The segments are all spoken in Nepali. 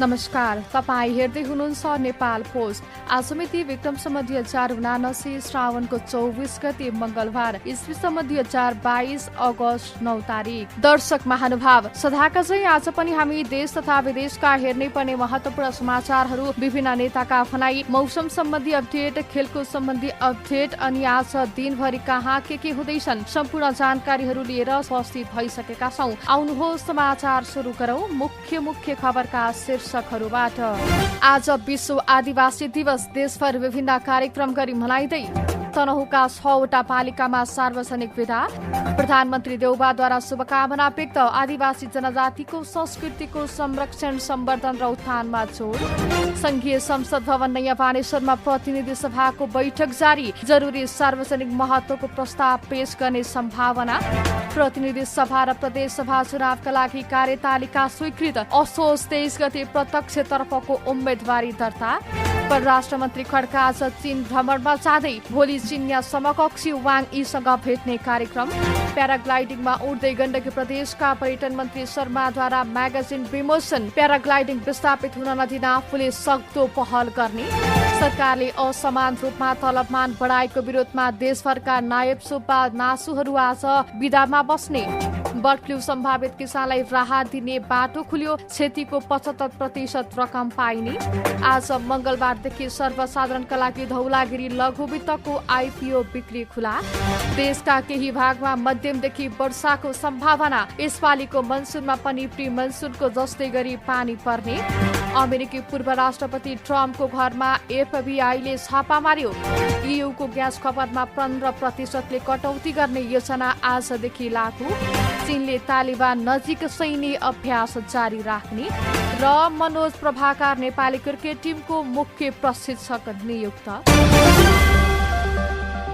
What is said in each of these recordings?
नमस्कार, तपाईँ हेर्दै हुनुहुन्छ नेपाल पोस्ट। आज मिति विक्रम सम्वत 2079 श्रावणको 24 गते मंगलबार, ईस्वी सम्वत 2022 अगस्त 9 तारिक। दर्शक महानुभाव, सदाका चाहिँ आज पनि हामी देश तथा विदेशका हेर्नै पर्ने महत्वपूर्ण समाचारहरू, विभिन्न नेताका भनाई, मौसम सम्बन्धी अपडेट, खेलकुद सम्बन्धी अपडेट अनि आज दिनभरि कहाँ के हुँदैछन् सम्पूर्ण जानकारीहरू लिएर उपस्थित भइसकेका छौं। आउनुहोस् समाचार सुरु गरौं मुख्य खबरका शीर्षकहरूबाट। आज विश्व आदिवासी दिवस देशभर विभिन्न कार्यक्रम गरी मनाइँदै तनहुँका 6वटा पालिकामा सार्वजनिक विदा। प्रधानमन्त्री देउबाद्वारा शुभकामना व्यक्त। आदिवासी जनजातिको संस्कृतिको संरक्षण, सम्वर्धन र उत्थानमा जोड। संघीय संसद भवन नयाँ बानेश्वरमा प्रतिनिधि सभाको बैठक जारी। जरुरी सार्वजनिक महत्वको प्रस्ताव पेश गर्ने सम्भावना। प्रतिनिधि सभा र प्रदेश सभा चुनावका लागि कार्यतालिका स्वीकृत। असोज 23 गते प्रत्यक्षतर्फको उम्मेदवारी दर्ता। परराष्ट्र मन्त्री खड्का आज चीन भ्रमणमा जाँदै भोलि चिनिया समकक्षी वाङ यीसँग भेट्ने कार्यक्रम। प्याराग्लाइडिङमा उड्दै गण्डकी प्रदेशका पर्यटन मन्त्री शर्माद्वारा म्यागजिन विमोचन। प्याराग्लाइडिङ विस्थापित हुन नदिन आफूले सक्दो पहल गर्ने। सरकारले असमान रूपमा तलबमान बढाएको विरोधमा देशभरका नायब सुब्बा नासुहरू आज विदामा बस्ने। बर्ड फ्लू सम्भावित किसानलाई राहत दिने बाटो खुल्यो। क्षतिको 75% रकम पाइने। आज मंगलबारदेखि सर्वसाधारणका लागि धौलागिरी लघु वित्तको आइपीओ बिक्री खुला। देशका केही भागमा मध्यमदेखि वर्षाको सम्भावना। यसपालिको मनसुनमा पनि प्री मनसुनको जस्तै गरी पानी पर्ने। अमेरिकी पूर्व राष्ट्रपति ट्रम्पको घरमा एफबीआईले छापा मार्यो। ईयूको ग्यास खपतमा 15% कटौती गर्ने योजना आजदेखि लागू। चीनले तालिबान नजिक सैन्य अभ्यास जारी राख्ने र मनोज प्रभाकर नेपाली क्रिकेट टिमको मुख्य प्रशिक्षक नियुक्त।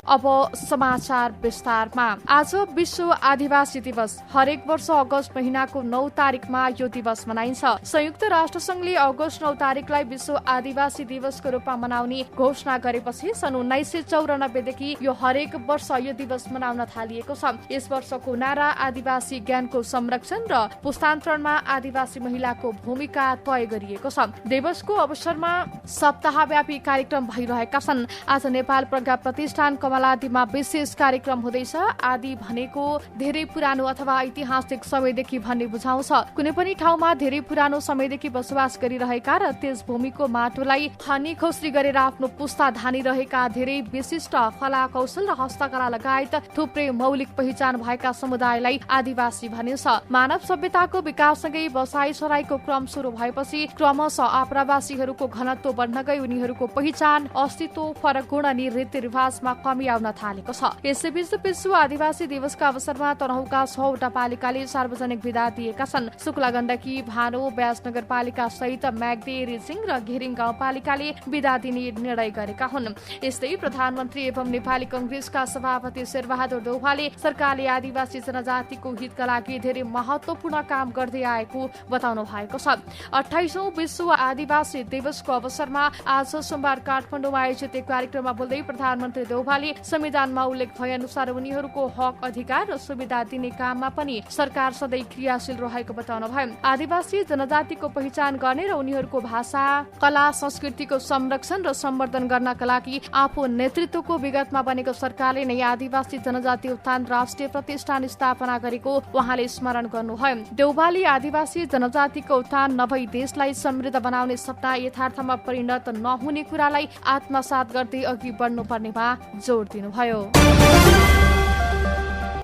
अब समाचार विस्तारमा। आज विश्व आदिवासी दिवस। हरेक वर्ष अगस्त महिनाको 9 तारिकमा यो दिवस मनाइन्छ। संयुक्त राष्ट्र संघले अगस्त 9 तारिकलाई विश्व आदिवासी दिवसको रूपमा मनाउने घोषणा गरेपछि सन् 1994 देखि यो हरेक वर्ष यो दिवस मनाउन थालिएको छ। यस वर्षको नारा आदिवासी ज्ञानको संरक्षण र पुस्तान्तरणमा आदिवासी महिलाको भूमिका तय गरिएको छ। दिवसको अवसरमा सप्ताहव्यापी कार्यक्रम भइरहेका छन्। आज नेपाल प्रज्ञा प्रतिष्ठान कमलादीमा विशेष कार्यक्रम हुँदैछ। आदि भनेको धेरै पुरानो अथवा ऐतिहासिक समयदेखि भन्ने बुझाउँछ। कुनै पनि ठाउँमा धेरै पुरानो समयदेखि बसोबास गरिरहेका र त्यस भूमिको माटोलाई खनी खोस्री गरेर आफ्नो पुस्ता धानिरहेका धेरै विशिष्ट कला कौशल र हस्तकला लगायत थुप्रै मौलिक पहिचान भएका समुदायलाई आदिवासी भनिन्छ। मानव सभ्यताको विकाससँगै बसाई सराईको क्रम सुरु भएपछि क्रमशः आप्रवासीहरूको घनत्व बढ्न गई उनीहरूको पहिचान, अस्तित्व, फरक गुण अनि रीतिरिवाजमा कमी आउन थालेको छ। यसैबीच विश्व आदिवासी दिवसका अवसरमा तनहुँका 6वटा पालिकाले सार्वजनिक विदा दिएका छन्। शुक्ला गण्डकी, भानु, ब्यास नगरपालिका सहित म्याग्दी, रिसिङ र घेरिङ गाउँपालिकाले विदा दिने निर्णय गरेका हुन्। यस्तै प्रधानमन्त्री एवं नेपाली कंग्रेसका सभापति शेरबहादुर देउवाले सरकारले आदिवासी जनजातिको हितका लागि धेरै महत्वपूर्ण काम गर्दै आएको बताउनु भएको छ। 28औं विश्व आदिवासी दिवसको अवसरमा आज सोमबार काठमाडौँमा आयोजित एक कार्यक्रममा बोल्दै प्रधानमन्त्री देउवाले संविधानमा उल्लेख भए अनुसार उनीहरूको हक, अधिकार र सुविधा दिने काममा पनि सरकार सधैँ क्रियाशील रहेको बताउनु भयो। आदिवासी जनजातिको पहिचान गर्ने र उनीहरूको भाषा, कला, संस्कृतिको संरक्षण र सम्वर्धन गर्नका लागि आफू नेतृत्वको विगतमा बनेको सरकारले नै आदिवासी जनजाति उत्थान राष्ट्रिय प्रतिष्ठान स्थापना गरेको उहाँले स्मरण गर्नुभयो। देउवाले आदिवासी जनजातिको उत्थान नभई देशलाई समृद्ध बनाउने सपना यथार्थमा परिणत नहुने कुरालाई आत्मसात गर्दै अघि बढ्नुपर्नेमा जोड दिनुभयो।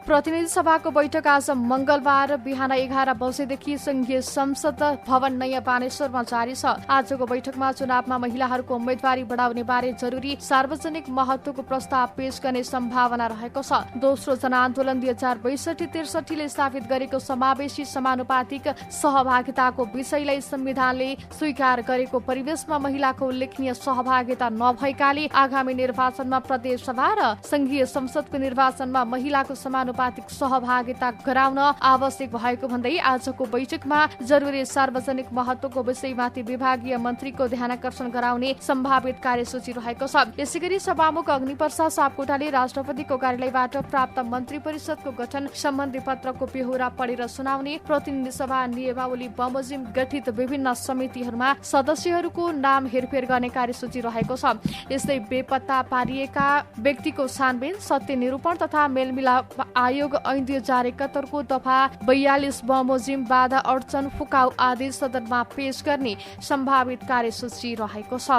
प्रतिनिधि सभाको बैठक आज मंगलबार बिहान 11 बजेदेखि संघीय संसद भवन नयाँ बानेश्वरमा जारी छ। आजको बैठकमा चुनावमा महिलाहरूको उम्मेदवारी बढाउने बारे जरुरी सार्वजनिक महत्वको प्रस्ताव पेश गर्ने सम्भावना रहेको छ। दोस्रो जनआन्दोलन 2062-63 ले स्थापित गरेको समावेशी समानुपातिक सहभागिताको विषयलाई संविधानले स्वीकार गरेको परिवेशमा महिलाको उल्लेखनीय सहभागिता नभएकाले आगामी निर्वाचनमा प्रदेश सभा र संघीय संसदको निर्वाचनमा महिलाको समानुपातिक समानुपातिक सहभागिता गराउन आवश्यक भएको भन्दै आजको बैठकमा जरुरी सार्वजनिक महत्वको विषयमाथि विभागीय मन्त्रीको ध्यानाकर्षण गराउने सम्भावित कार्यसूची रहेको छ। यसैगरी सभामुख अग्निप्रसाद सापकोटाले राष्ट्रपतिको कार्यालयबाट प्राप्त मन्त्री परिषदको गठन सम्बन्धी पत्रको बेहोरा पढेर सुनाउने, प्रतिनिधि सभा नियमावली बमोजिम गठित विभिन्न समितिहरूमा सदस्यहरूको नाम हेरफेर गर्ने कार्यसूची रहेको छ। यस्तै बेपत्ता पारिएका व्यक्तिको छानबिन, सत्य निरूपण तथा मेलमिलाप आयोग ऐन 2071 को दफा 42 बमोजिम बाधा अडचन फुकाउ आदेश सदनमा पेश गर्ने सम्भावित कार्यसूची रहेको छ।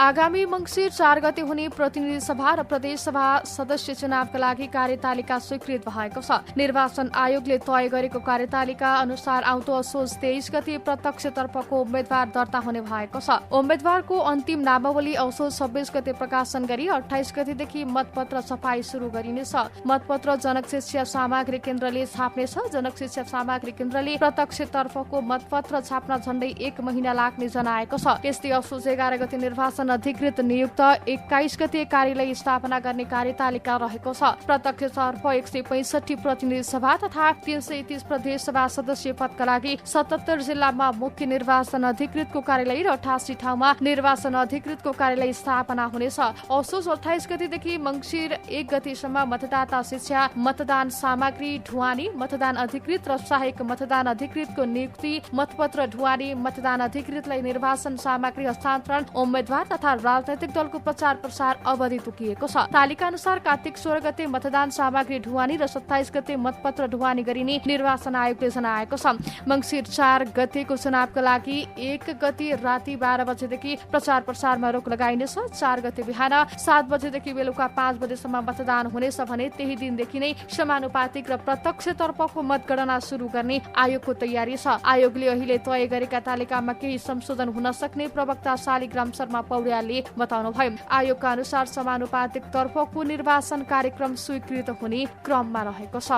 आगामी मंसिर 4 गते हुने प्रतिनिधि सभा र प्रदेश सभा सदस्य चुनावका लागि कार्यतालिका स्वीकृत भएको छ। निर्वाचन आयोगले तय गरेको कार्यतालिका अनुसार आउँदो असोज 23 गते प्रत्यक्षतर्फको उम्मेद्वार दर्ता हुने भएको छ। उम्मेद्वारको अन्तिम नामावली असोज 26 गते प्रकाशन गरी 28 गतेदेखि मतपत्र छपाई शुरू गरिनेछ। मतपत्र जनक शिक्षा सामग्री केन्द्रले छाप्नेछ। जनक शिक्षा सामग्री केन्द्रले प्रत्यक्षतर्फको मतपत्र छाप्न झण्डै 1 महिना लाग्ने जनाएको छ। यस्तै असोज 11 गते निर्वाचन अधिकृत नियुक्त 21 गते कार्यालय स्थापना गर्ने कार्यतालिका रहेको छ। प्रत्यक्षतर्फ 165 प्रतिनिधि सभा तथा 330 प्रदेश सभा सदस्य पदका लागि 77 जिल्लामा मुख्य निर्वाचन अधिकृतको कार्यालय र 88 ठाउँमा निर्वाचन अधिकृतको कार्यालय स्थापना हुनेछ। असोज 28 गतेदेखि मंसिर 1 गतेसम्म मतदाता शिक्षा, मतदान सामग्री ढुवानी, मतदान अधिकृत र सहायक मतदान अधिकृतको नियुक्ति, मतपत्र ढुवानी, मतदान अधिकृतलाई निर्वाचन सामग्री हस्तान्तरण, उम्मेद्वार तथा राजनैतिक दलको प्रचार प्रसार अवधि तोकिएको छ। तालिका अनुसार कार्तिक 16 गते मतदान सामग्री ढुवानी र 27 गते मतपत्र ढुवानी गरिने निर्वाचन आयोगले जनाएको छ। मंसिर 4 गतेको चुनावका लागि 1 गते राति 12 बजेदेखि प्रचार प्रसारमा रोक लगाइनेछ। 4 गते बिहान 7 बजेदेखि बेलुका 5 बजेसम्म मतदान हुनेछ भने त्यही दिनदेखि नै समानुपातिक र प्रत्यक्षतर्फको मतगणना शुरू गर्ने आयोगको तयारी छ। आयोगले अहिले तय गरेका तालिकामा केही संशोधन हुन सक्ने प्रवक्ता शालिग्राम शर्मा पौड्यालले बताउनुभयो। आयोगका अनुसार समानुपातिक तर्फको निर्वाचन कार्यक्रम स्वीकृत हुने क्रममा रहेको छ।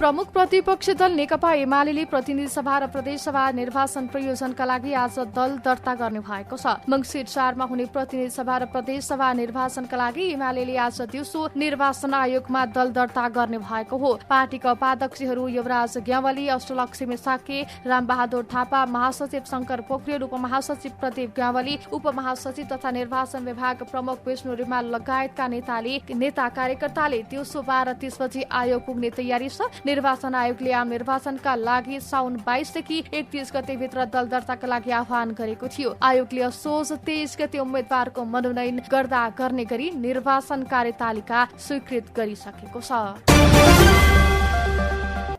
प्रमुख प्रतिपक्ष दल नेकपा एमाले प्रतिनिधि सभा र प्रदेश सभा निर्वाचन प्रयोजनका लागि आज दल दर्ता गर्ने भएको छ। मंसिर 4 मा हुने प्रतिनिधि सभा र प्रदेश सभा निर्वाचनका लागि एमाले आज दिउँसो निर्वाचन आयोगमा दल दर्ता गर्ने भएको हो। पार्टीका उपाध्यक्षहरू युवराज ग्यावाली, अष्टलक्ष्मी साके, रामबहादुर थापा, महासचिव शंकर पोखरेल, उपमहासचिव प्रदीप ग्यावाली, उपमहासचिव तथा निर्वाचन विभाग प्रमुख विष्णु रिमाल लगायतका नेता कार्यकर्ताले दिउँसो 12:30 बजे आयोग पुग्ने तयारी छ। निर्वाचन आयोगले आम निर्वाचनका लागि साउन 22 देखि 31 गते भित्र दल दर्ताका लागि आह्वान गरेको थियो। आयोगले असोज 23 गते उम्मेद्वारको मनोनयन गर्दा गर्ने गरी निर्वाचन कार्यतालिका स्वीकृत गरिसकेको छ।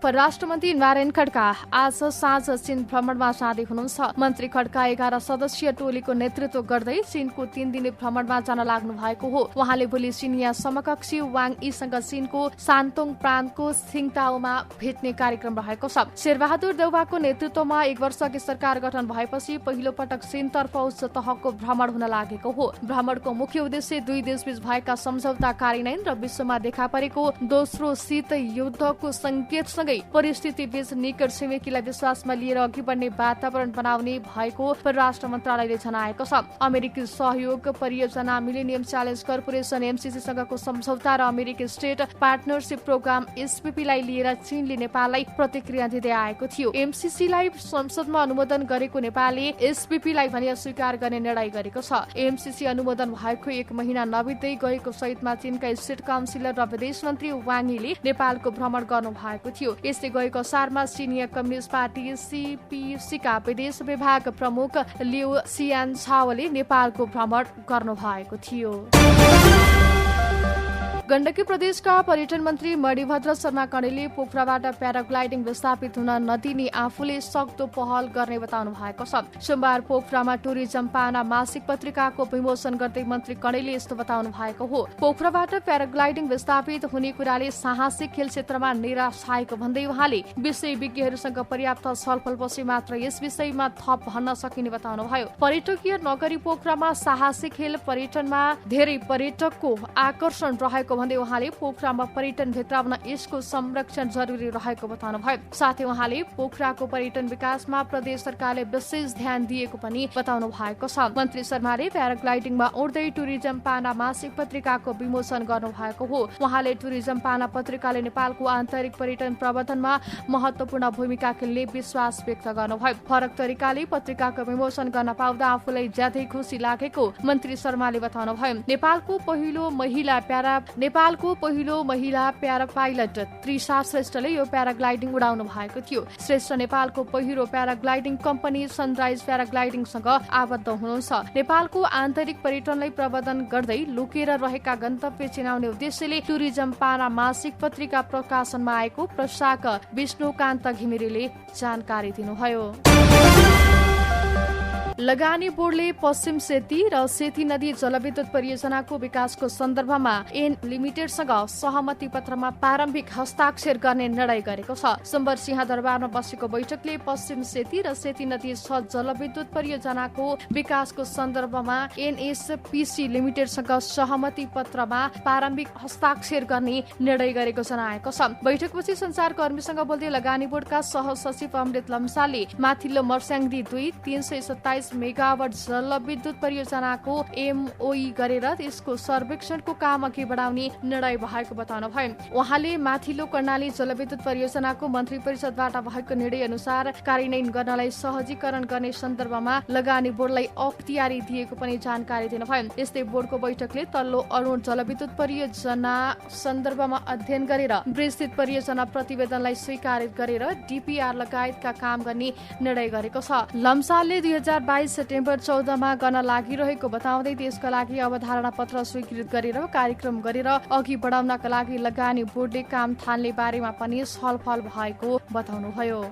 परराष्ट्र मन्त्री नारायण खड्का आज साँझ चीन भ्रमणमा जाँदै हुनुहुन्छ। मन्त्री खड्का 11 सदस्यीय टोलीको नेतृत्व गर्दै चीनको 3 दिने भ्रमणमा जान लाग्नु भएको हो। उहाँले भोलि चिनिया समकक्षी वाङ यीसँग चीनको सान्तोङ प्रान्तको छिङताओमा भेट्ने कार्यक्रम रहेको छ। शेरबहादुर देउवाको नेतृत्वमा 1 वर्ष अघि सरकार गठन भएपछि पहिलो पटक चीनतर्फ उच्च तहको भ्रमण हुन लागेको हो। भ्रमणको मुख्य उद्देश्य दुई देशबीच भएका सम्झौता कार्यान्वयन र विश्वमा देखा परेको दोस्रो शीत युद्धको संकेतसँगै परिस्थिति बीच निकट छिमेकीलाई विश्वासमा लिएर अघि बढ्ने वातावरण बनाउने भएको परराष्ट्र मन्त्रालयले जनाएको छ। अमेरिकी सहयोग परियोजना मिलेनियम च्यालेन्ज कर्पोरेसन एमसीसीसँगको सम्झौता र अमेरिकी स्टेट पार्टनरशिप प्रोग्राम एसपीपीलाई लिएर चीनले नेपाललाई प्रतिक्रिया दिँदै आएको थियो। एमसीसीलाई संसदमा अनुमोदन गरेको नेपालले एसपीपीलाई भने अस्वीकार गर्ने निर्णय गरेको छ। एमसीसी अनुमोदन भएको 1 महिना नबित्दै गएको सहितमा चीनका स्टेट काउन्सिलर र विदेश मन्त्री वाङ यीले नेपालको भ्रमण गर्नु भएको थियो। यस्तै गएको असारमा चिनिया कम्युनिस्ट पार्टी सीपीसीका विदेश विभाग प्रमुख लिउ सियानछाओले नेपालको भ्रमण गर्नु भएको थियो। गण्डकी प्रदेशका पर्यटन मन्त्री मणिभद्र शर्मा कणेलले पोखराबाट प्याराग्लाइडिङ विस्थापित हुन नदिने आफूले सक्दो पहल गर्ने बताउनु भएको छ। सोमबार पोखरामा टुरिज्म पाना मासिक पत्रिकाको विमोचन गर्दै मन्त्री कणेलले यस्तो बताउनु भएको हो। पोखराबाट प्याराग्लाइडिङ विस्थापित हुने कुराले साहसिक खेल क्षेत्रमा निराशाएको भन्दै उहाँले विशेषज्ञहरूसँग पर्याप्त छलफलपछि मात्र यस विषयमा थप भन्न सकिने बताउनुभयो। पर्यटकीय नगरी पोखरामा साहसिक खेल पर्यटनमा धेरै पर्यटकको आकर्षण रहेको भन्दै उहाँले पोखरामा पर्यटन भित्राउन यसको संरक्षण जरुरी रहेको बताउनुभयो। साथै उहाँले पोखराको पर्यटन विकासमा प्रदेश सरकारले विशेष ध्यान दिएको पनि बताउनु भएको छ। मन्त्री शर्माले प्याराग्लाइडिङमा उड्दै टुरिज्म पाना मासिक पत्रिकाको विमोचन गर्नुभएको हो। उहाँले टुरिज्म पाना पत्रिकाले नेपालको आन्तरिक पर्यटन प्रबन्धनमा महत्वपूर्ण भूमिका खेल्ने विश्वास व्यक्त गर्नुभयो। फरक तरिकाले पत्रिकाको विमोचन गर्न पाउँदा आफूलाई ज्यादै खुसी लागेको मन्त्री शर्माले बताउनुभयो। नेपालको पहिलो महिला प्यारा पाइलट त्रिषा श्रेष्ठले यो प्याराग्लाइडिङ उडाउनु भएको थियो। श्रेष्ठ नेपालको पहिलो प्याराग्लाइडिङ कम्पनी सनराइज प्याराग्लाइडिङसँग आबद्ध हुनुहुन्छ। नेपालको आन्तरिक पर्यटनलाई प्रबन्धन गर्दै लुकेर रहेका गन्तव्य चिनाउने उद्देश्यले टुरिज्म पाना मासिक पत्रिका प्रकाशनमा आएको प्रशासक विष्णुकान्त घिमिरेले जानकारी दिनुभयो। लगानी बोर्डले पश्चिम सेती र सेती नदी जलविद्युत परियोजनाको विकासको सन्दर्भमा एन लिमिटेडसँग सहमति पत्रमा प्रारम्भिक हस्ताक्षर गर्ने निर्णय गरेको छ। सोमबार सिंहदरबारमा बसेको बैठकले पश्चिम सेती र सेती नदी जलविद्युत परियोजनाको विकासको सन्दर्भमा एनएचपीसी लिमिटेडसँग सहमति पत्रमा प्रारम्भिक हस्ताक्षर गर्ने निर्णय गरेको जनाएको छ। बैठकपछि संचारकर्मीसँग बोल्दै लगानी बोर्डका सहसचिव अमृत लम्सालले माथिल्लो मर्स्याङदी 327 मेगावाट जलविद्युत परियोजनाको एमओई गरेर यसको सर्वेक्षणको काम अघि बढाउने निर्णय भएको बताउनुभयो। उहाँले माथिल्लो कर्णाली जलविद्युत परियोजनाको मन्त्री परिषदबाट भएको निर्णय अनुसार कार्यान्वयन गर्नलाई सहजीकरण गर्ने सन्दर्भमा लगानी बोर्डलाई अख्तियारी दिएको पनि जानकारी दिनुभयो। यस्तै बोर्डको बैठकले तल्लो अरुण जलविद्युत परियोजना सन्दर्भमा अध्ययन गरेर विस्तृत परियोजना प्रतिवेदनलाई स्वीकारित गरेर डीपीआर लगायतका काम गर्ने निर्णय गरेको छ। लम्सालले 2022 सेप्टेम्बर 14 मा गर्न लागिरहेको बताउँदै त्यसका लागि अवधारणा पत्र स्वीकृत गरेर कार्यक्रम गरेर अघि बढाउनका लागि लगानी बोर्डले काम थाल्ने बारेमा पनि छलफल भएको बताउनुभयो।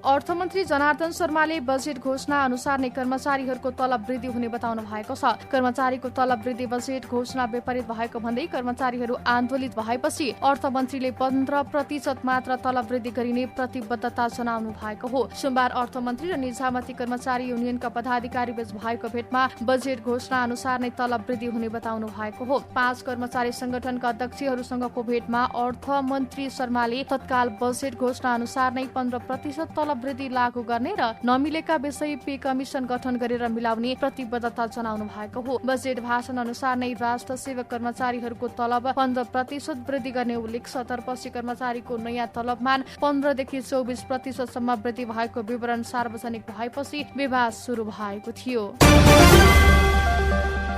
अर्थमन्त्री जनार्दन शर्माले बजेट घोषणा अनुसार नै कर्मचारीहरूको तलब वृद्धि हुने बताउनु भएको छ। कर्मचारीको तलब वृद्धि बजेट घोषणा विपरीत भएको भन्दै कर्मचारीहरू आन्दोलित भएपछि अर्थमन्त्रीले 15% मात्र तलब वृद्धि गरिने प्रतिबद्धता जनाउनु भएको हो। सोमबार अर्थमन्त्री र निजामती कर्मचारी युनियनका पदाधिकारी बीच भएको भेटमा बजेट घोषणा अनुसार नै तलब वृद्धि हुने बताउनु भएको हो। 5 कर्मचारी संगठनका अध्यक्षहरूसँगको भेटमा अर्थमन्त्री शर्माले तत्काल बजेट घोषणा अनुसार नै 15% तलब वृद्धि लागू गर्ने र नमिलेका विषय पे कमिसन गठन गरेर मिलाउने प्रतिबद्धता जनाउनु भएको हो। बजेट भाषण अनुसार नै राष्ट्र सेवक कर्मचारीहरूको तलब 15% वृद्धि गर्ने उल्लेख छ। तर्फसी कर्मचारीको नयाँ तलबमान 15 देखि 24% सम्म वृद्धि भएको विवरण सार्वजनिक भएपछि विवाद सुरु भएको थियो।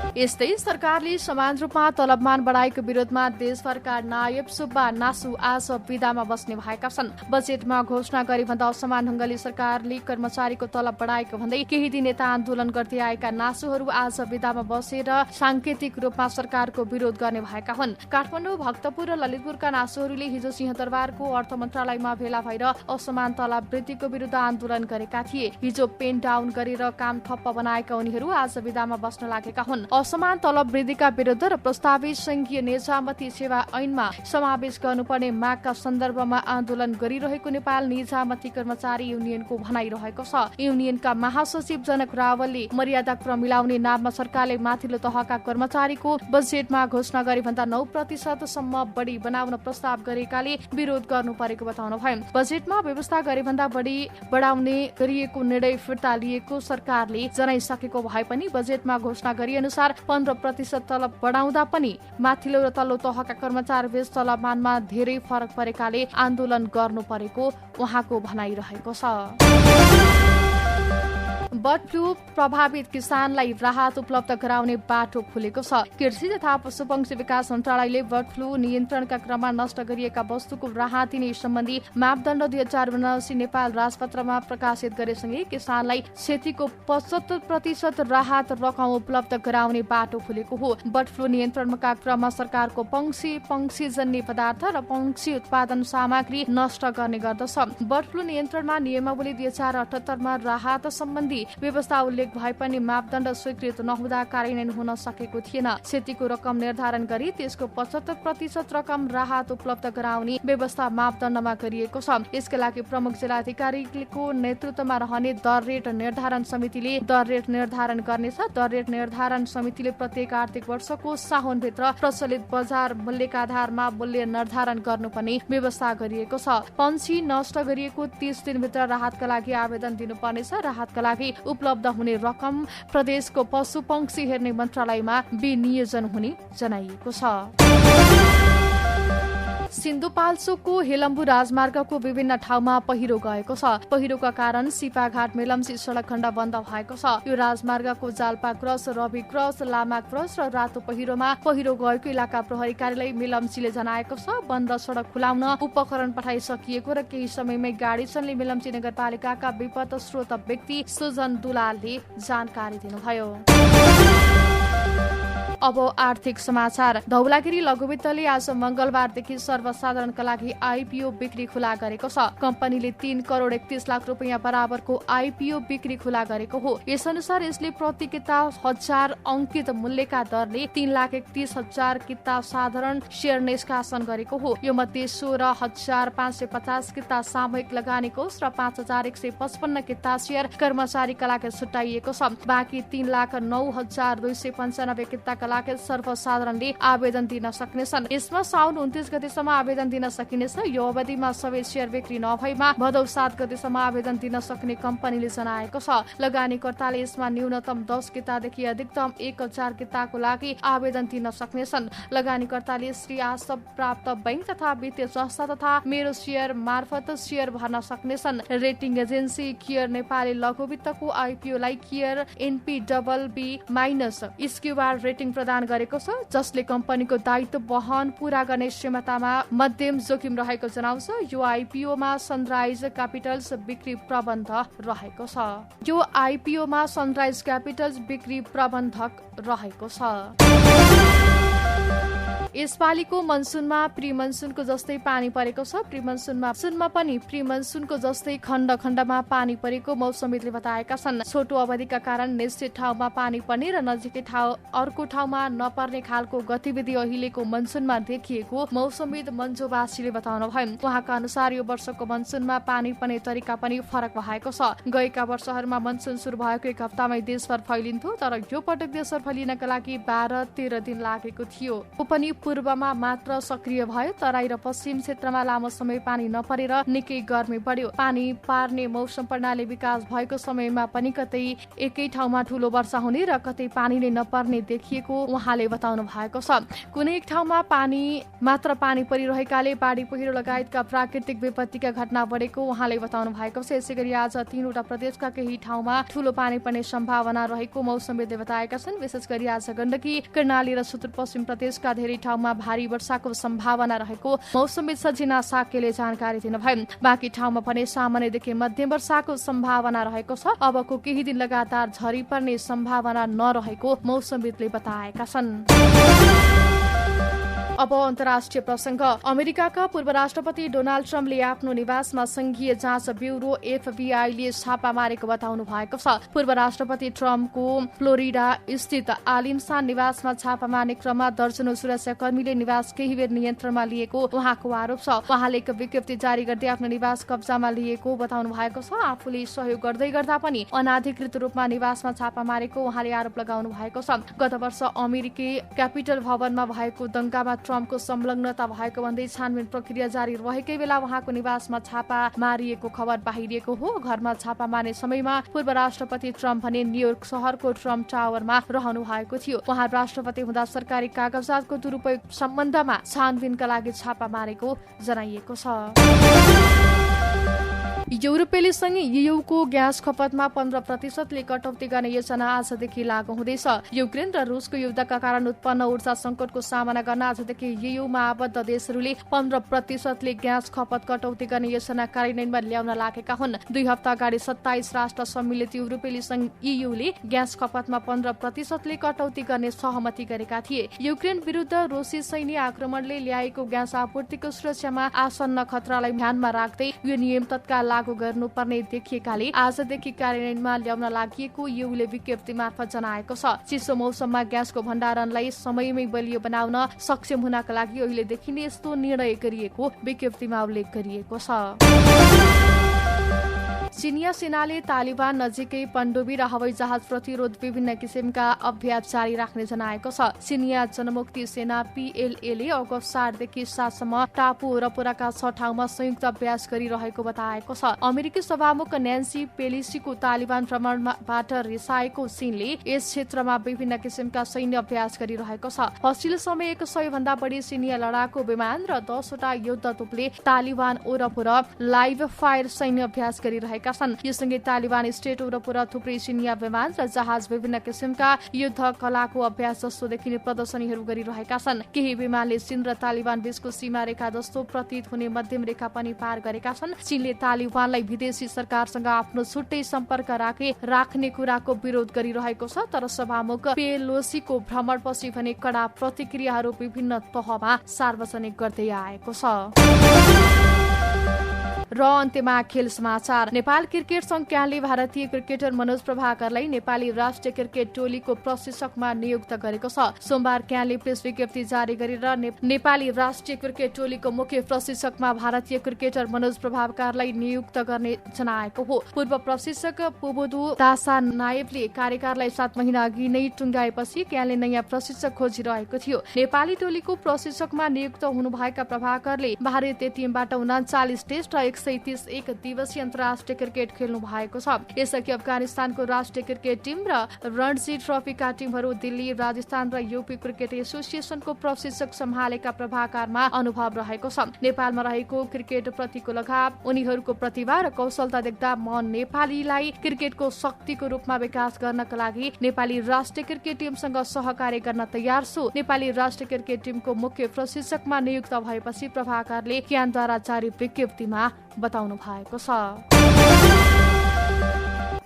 यस्तै सरकारले समान रूपमा तलबमान बढाएको विरोधमा देशभरका नायब सुब्बा नासु आज विदामा बस्ने भएका छन्। बजेटमा घोषणा गरे भन्दा असमान ढंगले सरकारले कर्मचारीको तलब बढाएको भन्दै केही दिन यता आन्दोलन गर्दै आएका नासुहरू आज विदामा बसेर सांकेतिक रूपमा सरकारको विरोध गर्ने भएका हुन्। काठमाडौँ, भक्तपुर र ललितपुरका नासुहरूले हिजो सिंहदरबारको अर्थ मन्त्रालयमा भेला भएर असमान तलब वृद्धिको विरुद्ध आन्दोलन गरेका थिए। हिजो पेन डाउन गरेर काम ठप्प बनाएका उनीहरू आज विदामा बस्न लागेका हुन्। असमान तलब वृद्धिका विरुद्ध र प्रस्तावित संघीय निजामती सेवा ऐनमा समावेश गर्नुपर्ने मागका सन्दर्भमा आन्दोलन गरिरहेको नेपाल निजामती कर्मचारी युनियनको भनाइरहेको छ। युनियनका महासचिव जनक रावलले मर्यादाक्रम मिलाउने नाममा सरकारले माथिल्लो तहका कर्मचारीको बजेटमा घोषणा गरे भन्दा 9% सम्म बढी बनाउन प्रस्ताव गरेकाले विरोध गर्नु परेको बताउनुभयो। बजेटमा व्यवस्था गरे भन्दा बढी बढाउने गरिएको निर्णय फिर्ता लिएको सरकारले जनाइसकेको भए पनि बजेटमा घोषणा गरे अनुसार 15% तलब बढाउँदा पनि माथिल्लो र तल्लो तहका कर्मचारी बीच तलबमानमा धेरै फरक परेकाले आन्दोलन गर्नु परेको उहाँको भनाइरहेको छ। बर्ड फ्लू प्रभावित किसानलाई राहत उपलब्ध गराउने बाटो खुलेको छ। कृषि तथा पशुपक्षी विकास मन्त्रालयले बर्ड फ्लू नियन्त्रणका क्रममा नष्ट गरिएका वस्तुको राहत दिने सम्बन्धी मापदण्ड 2079 नेपाल राजपत्रमा प्रकाशित गरेसँगै किसानलाई क्षतिको 75% राहत रकम उपलब्ध गराउने बाटो खुलेको हो। बर्ड फ्लू नियन्त्रणका क्रममा सरकारको पंक्षीजन्य पदार्थ र पंक्षी उत्पादन सामग्री नष्ट गर्ने गर्दछ। बर्ड फ्लू नियन्त्रणमा नियमावली 2078 मा राहत सम्बन्धी गरी व्यवस्था उल्लेख भए पनि मापदण्ड स्वीकृत नहुँदा कार्यान्वयन हुन सकेको थिएन। क्षतिको रकम निर्धारण गरी त्यसको 75% रकम राहत उपलब्ध गराउने व्यवस्था मापदण्डमा गरिएको छ। यसका लागि प्रमुख जिल्लाधिकारीको नेतृत्वमा रहने दर रेट निर्धारण समितिले दर रेट निर्धारण गर्नेछ। दर रेट निर्धारण समितिले प्रत्येक आर्थिक वर्षको साउनभित्र प्रचलित बजार मूल्यका आधारमा मूल्य निर्धारण गर्नुपर्ने व्यवस्था गरिएको छ। पंक्षी नष्ट गरिएको 30 दिनभित्र राहतका लागि आवेदन दिनुपर्नेछ। राहतका लागि उपलब्ध हुने रकम प्रदेशको पशु पंक्षी हेर्ने मन्त्रालयमा विनियोजन हुने जनाइएको छ। सिन्धुपाल्चोकको हेलम्बु राजमार्गको विभिन्न ठाउँमा पहिरो गएको छ। पहिरोका कारण सिपाघाट मेलम्ची सडक खण्ड बन्द भएको छ। यो राजमार्गको जाल्पा क्रस, रवि क्रस, लामा क्रस र रातो पहिरोमा पहिरो गएको इलाका प्रहरी कार्यालय मेलम्चीले जनाएको छ। बन्द सडक खुलाउन उपकरण पठाइसकिएको र केही समयमै गाडी चल्ने मेलम्ची नगरपालिकाका विपद स्रोत व्यक्ति सुजन दुलालले जानकारी दिनुभयो। अब आर्थिक समाचार। धौलागिरी लघुवित्तले आज मंगलबारदेखि सर्वसाधारणका लागि आईपीओ बिक्री खुला गरेको छ। कम्पनीले 3 करोड 31 लाख रुपियाँ बराबरको आईपीओ बिक्री खुला गरेको हो। यसअनुसार यसले प्रति किताब 1000 अंकित मूल्यका दरले 3,31,000 किताब साधारण शेयर निष्कासन गरेको हो। यो मध्ये 16,550 किताब सामूहिक लगानी कोष र 5,155 किताब शेयर कर्मचारीका लागि छुट्याइएको छ। बाँकी 3,09,295 किताबका लागि सर्वसाधारणले आवेदन दिन सक्नेछन्। यसमा साउन 29 गतेसम्म आवेदन दिन सकिनेछ। यो अवधिमा सबै शेयर बिक्री नभएमा भदौ 7 गतेसम्म आवेदन दिन सक्ने कम्पनीले जनाएको छ। लगानीकर्ताले यसमा न्यूनतम 10 किताबदेखि अधिकतम 1000 किताबको लागि आवेदन दिन सक्नेछन्। लगानीकर्ताले श्री आशा प्राप्त बैंक तथा वित्तीय संस्था तथा मेरो शेयर मार्फत शेयर भर्न सक्नेछन्। रेटिङ एजेन्सी केयर नेपाली लघुवित्तको आईपीओलाई केयर NP+B- स्क्युआर रेटिङ प्रदान गरेको छ, जसले कम्पनीको दायित्व वहन पूरा गर्ने क्षमतामा मध्यम जोखिम रहेको जनाउँछ। यो आईपीओमा सनराइज क्यापिटल्स बिक्री प्रबन्ध रहेको छ। यो आईपीओमा सनराइज क्यापिटल्स बिक्री प्रबन्धक रहेको छ। यसपालिको मनसुनमा प्री मनसुनको जस्तै पानी परेको छ। प्री मनसुनमा पनि प्री मनसुनको जस्तै खण्ड खण्डमा पानी परेको मौसमविदले बताएका छन्। छोटो अवधिका कारण निश्चित ठाउँमा पानी पर्ने र नजिकै अर्को ठाउँमा नपर्ने खालको गतिविधि अहिलेको मनसुनमा देखिएको मौसमविद मन्जु बासीले बताउनु भयो। उहाँका अनुसार यो वर्षको मनसुनमा पानी पर्ने तरिका पनि फरक भएको छ। गएका वर्षहरूमा मनसुन सुरु भएको 1 हप्तामै देशभर फैलिन्थ्यो, तर यो पटक देशभर फैलिनका लागि 12-13 दिन लागेको थियो। पनि पूर्वमा मात्र सक्रिय भयो। तराई र पश्चिम क्षेत्रमा लामो समय पानी नपरेर निकै गर्मी बढ्यो। पानी पार्ने मौसम प्रणाली विकास भएको समयमा पनि कतै एकै ठाउँमा ठूलो वर्षा हुने र कतै पानी नै नपर्ने देखिएको उहाँले बताउनु भएको छ। कुनै एक ठाउँमा मात्र पानी परिरहेकाले बाढी पहिरो लगायतका प्राकृतिक विपत्तिका घटना बढेको उहाँले बताउनु भएको छ। यसैगरी आज 3वटा प्रदेशका केही ठाउँमा ठूलो पानी पर्ने सम्भावना रहेको मौसमविदले बताएका छन्। विशेष गरी आज गण्डकी, कर्णाली र सुदूरपश्चिम प्रदेशका धेरै ठाउँमा भारी वर्षाको सम्भावना रहेको मौसमविद सजिना साकेले जानकारी दिनुभयो। बाँकी ठाउँमा भने सामान्यदेखि मध्यम वर्षाको सम्भावना रहेको छ। अबको केही दिन लगातार झरी पर्ने सम्भावना नरहेको मौसमविदले बताएका छन्। अब अन्तर्राष्ट्रिय प्रसंग। अमेरिकाका पूर्व राष्ट्रपति डोनाल्ड ट्रम्पले आफ्नो निवासमा संघीय जाँच ब्युरो FBI छापा मारेको बताउनु भएको छ। पूर्व राष्ट्रपति ट्रम्पको फ्लोरिडा स्थित आलिमसान निवासमा छापा मार्ने क्रममा दर्जनौं सुरक्षाकर्मीले निवास केही बेर नियन्त्रणमा लिएको उहाँको आरोप छ। उहाँले एक विज्ञप्ति जारी गर्दै आफ्नो निवास कब्जामा लिएको बताउनु भएको छ। आफूले सहयोग गर्दै गर्दा पनि अनाधिकृत रूपमा निवासमा छापा मारेको उहाँले आरोप लगाउनु भएको छ। गत वर्ष अमेरिकी क्यापिटल भवनमा भएको दंगामा ट्रम्पको संलग्नता भएको भन्दै छानबिन प्रक्रिया जारी रहेकै बेला उहाँको निवासमा छापा मारिएको खबर बाहिरिएको हो। घरमा छापा मार्ने समयमा पूर्व राष्ट्रपति ट्रम्प भने न्युयोर्क शहरको ट्रम्प टावरमा रहनु भएको थियो। उहाँ राष्ट्रपति हुँदा सरकारी कागजातको दुरुपयोग सम्बन्धमा छानबिनका लागि छापा मारेको जनाइएको छ। युरोपेली संघ EUको ग्यास खपतमा 15% कटौती गर्ने योजना आजदेखि लागू हुँदैछ। युक्रेन र रुसको युद्धका कारण उत्पन्न ऊर्जा संकटको सामना गर्न आजदेखि EUमा आबद्ध देशहरूले 15% ग्यास खपत कटौती गर्ने योजना कार्यान्वयनमा ल्याउन लागेका हुन्। 2 हप्ता अगाडि 27 राष्ट्र सम्मिलित युरोपेली संघ EUले ग्यास खपतमा 15% कटौती गर्ने सहमति गरेका थिए। युक्रेन विरुद्ध रुसी सैन्य आक्रमणले ल्याएको ग्यास आपूर्तिको सुरक्षामा आसन्न खतरालाई ध्यानमा राख्दै यो नियम तत्काल लागू गर्नुपर्ने देखिएकाले आजदेखि कार्यान्वयनमा ल्याउन लागि युले विज्ञप्ति मार्फत जनाएको छ। चिसो मौसममा ग्यासको भण्डारणलाई समयमै बलियो बनाउन सक्षम हुनका लागि अहिलेदेखि नै यस्तो निर्णय गरिएको विज्ञप्तिमा उल्लेख गरिएको छ। चिनिया सेनाले तालिबान नजिकै पनडुब्बी र हवाई जहाज प्रतिरोध विभिन्न किसिमका अभ्यास जारी राख्ने जनाएको छ। चिनिया जनमुक्ति सेना PLA-ले अगस्त 4 देखि 7 सम्म टापु वरपरका 6 ठाउँमा संयुक्त अभ्यास गरिरहेको बताएको छ। अमेरिकी सभामुख न्यान्सी पेलोसीको तालिबान भ्रमणबाट रिसाएको चीनले यस क्षेत्रमा विभिन्न किसिमका सैन्य अभ्यास गरिरहेको छ। पछिल्लो समय 100 भन्दा बढी चिनिया लडाकु विमान र 10 वटा युद्ध तोपले तालिबान वरपर लाइभ फायर सैन्य अभ्यास गरिरहेका छन्। यससँगै तालिबान स्टेट वरपर थुप्रै चिनिया विमान र जहाज विभिन्न किसिमका युद्ध कलाको अभ्यास जस्तो देखिने प्रदर्शनीहरू गरिरहेका छन्। केही विमानले चीन र तालिबान बीचको सीमा रेखा जस्तो प्रतीत हुने मध्यम रेखा पनि पार गरेका छन्। चीनले तालिबानलाई विदेशी सरकारसँग आफ्नो छुट्टै सम्पर्क राख्ने कुराको विरोध गरिरहेको छ, तर सभामुख पेलोसीको भ्रमणपछि भने कडा प्रतिक्रियाहरू विभिन्न तहमा सार्वजनिक गर्दै आएको छ। र अन्त्यमा खेल समाचार। नेपाल क्रिकेट संघ क्यानले भारतीय क्रिकेटर मनोज प्रभाकरलाई नेपाली राष्ट्रिय क्रिकेट टोलीको प्रशिक्षकमा नियुक्त गरेको छ। सोमबार क्यानले प्रेस विज्ञप्ति जारी गरेर नेपाली राष्ट्रिय क्रिकेट टोलीको मुख्य प्रशिक्षकमा भारतीय क्रिकेटर मनोज प्रभाकरलाई नियुक्त गर्ने जनाएको हो। पूर्व प्रशिक्षक पुबोधु दासा नायबले कार्यकाललाई 7 महिना अघि नै टुङ्गाएपछि क्यानले नयाँ प्रशिक्षक खोजिरहेको थियो। नेपाली टोलीको प्रशिक्षकमा नियुक्त हुनुभएका प्रभाकरले भारतीय टिमबाट 39 टेस्ट र 130 एक दिवसीय अन्तर्राष्ट्रिय क्रिकेट खेल्नु भएको छ। यसअघि अफगानिस्तानको राष्ट्रिय क्रिकेट टिम र रणजी ट्रफीका टिमहरू दिल्ली, राजस्थान र यूपी क्रिकेट एसोसिएसनको प्रशिक्षक सम्हालेका प्रभाकरमा अनुभव रहेको छ। नेपालमा रहेको क्रिकेट प्रतिको लगाव, उनीहरूको प्रतिभा र कौशलता देख्दा म नेपालीलाई क्रिकेटको शक्तिको रूपमा विकास गर्नका लागि नेपाली राष्ट्रिय क्रिकेट टिमसँग सहकार्य गर्न तयार छु। नेपाली राष्ट्रिय क्रिकेट टिमको मुख्य प्रशिक्षकमा नियुक्त भएपछि प्रभाकरले क्यानद्वारा जारी विज्ञप्तिमा बताउनु भएको छ।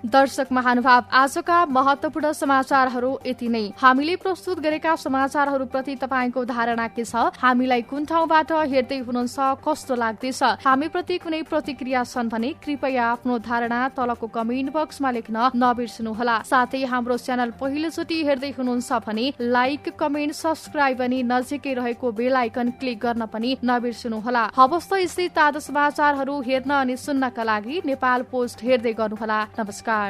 दर्शक महानुभाव, आजका महत्वपूर्ण समाचारहरू यति नै। हामीले प्रस्तुत गरेका समाचारहरूप्रति तपाईँको धारणा के छ? हामीलाई कुन ठाउँबाट हेर्दै हुनुहुन्छ? कस्तो लाग्दैछ? हामीप्रति कुनै प्रतिक्रिया छन् भने कृपया आफ्नो धारणा तलको कमेन्ट बक्समा लेख्न नबिर्सनुहोला। साथै हाम्रो च्यानल पहिलोचोटि हेर्दै हुनुहुन्छ भने लाइक, कमेन्ट, सब्स्क्राइब अनि नजिकै रहेको बेल आइकन क्लिक गर्न पनि नबिर्सनुहोला। हवस् त यस्तै ताजा समाचारहरू हेर्न अनि सुन्नका लागि नेपाल पोस्ट हेर्दै गर्नुहोला। नमस्कार।